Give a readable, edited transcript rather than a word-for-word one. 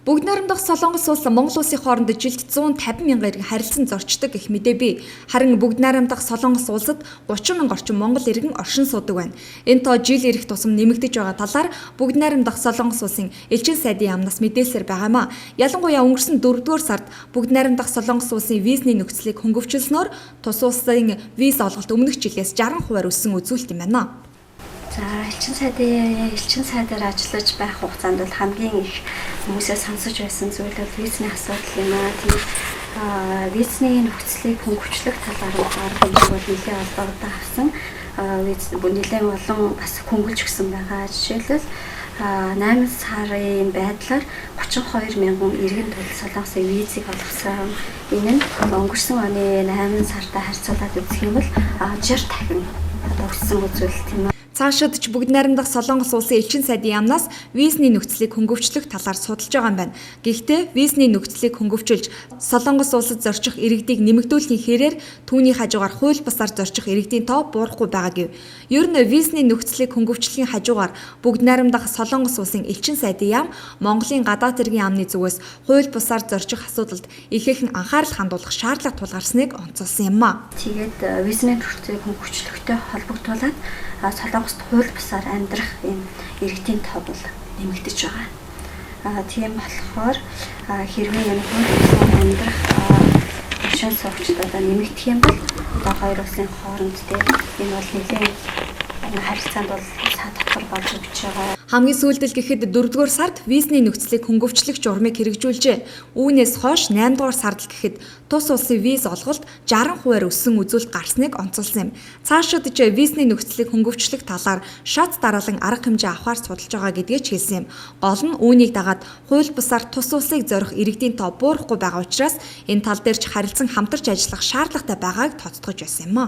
Бүгд найрамдах Солонгос улс Монгол улсын хооронд жилд 150 мянган иргэн харилцан зорчдог гэх мэдээ бий. Харин бүгд найрамдах Солонгос улсад 30 мянга орчим монгол иргэн оршин суудаг байна. Энэ тоо жил ирэх тусам нэмэгдэж байгаа талаар бүгд найрамдах Солонгос улсын элчин сайдын яамнаас мэдээлсээр байгаамаа. Ялангуяа өнгөрсөн 4-р сард бүгд найрамдах Солонгос улсын визний нөхцөлийг хөнгөвчлснөөр тус улсын виз олголт өмнөх жилээс 60% өссөн үзүүлэлт юм байна. За элчин сайдаар ажиллаж байх хугацаанд бол хамгийн их хүмүүсээ сонсож байсан зүйл бол визний асуудал юм аа. Тэгээд визний нөхцөлийг хөнгөвчлөх талаар арга хэмжээг бол нэлээд олбогдоо авсан. Виз нэлээд олон бас хөнгөлж өгсөн байгаа. Жишээлбэл 8 сарын байдлаар 32 мянган иргэн төрөл Солонгосын визийг олгосон. Энэ нь өнгөрсөн оны 8 сартай харьцуулаад үзэх юм бол 60 дахин өссөн үзүүлэлт юм. Цаашид ч бүгд найрамдах Солонгос улсын элчин сайдын яамнаас визний нөхцөлийг хөнгөвчлөх талаар судалж байгаа юм байна. Гэхдээ визний нөхцөлийг хөнгөвчүүлж Солонгос улсад зорчих иргэдийг нэмэгдүүлэхийн хэрээр түүний хажуугаар хууль бусаар зорчих иргэдийн тоо буурахгүй байгаа гэв. Ер нь визний нөхцөлийг хөнгөвчлөхийн хажуугаар бүгд найрамдах Солонгос улсын элчин сайдын яам Монголын гадаад хэргийн яамны зүгээс хууль бусаар зорчих асуудалд ихээхэн анхаарал хандуулах шаардлага тулгарсныг онцолсон юм а. Тэгээд визний нөхцөлийг хөнгөвчлөхтэй холбогдуулаад Солонгост хууль бусаар амьдрах энэ иргэдийн тоо бол нэмэгдэж байгаа. Тийм болохоор хэрвээ энэ хууль бусаар амьдрах оршин суугчдаа нэмэгдэх юм бол одоо хоёр улсын хооронд энэ бол нэлээд харилцаанд бол татвар болж өгч байгаа. Хамгийн сүүлдэл гэхэд 4-р сард визний нөхцөлийг хөнгөвчлөх журмыг хэрэгжүүлжээ. Үүнээс хойш 8-р сард гэхэд тус улсын виз олголт 60% өссөн үзүүлэлт гарсныг онцолсон юм. Цаашид ч визний нөхцөлийг хөнгөвчлөх талаар шат дараалан арга хэмжээ авахар судалж байгаа гэдгийг ч хэлсэн юм. Гол нь үүнийг дагаад хууль бусаар тус улсыг зорих иргэдийн тоо буурахгүй байгаа учраас энэ тал дээр ч харилцан хамтарч ажиллах шаардлагатай байгааг тооцоолж байсан юм а.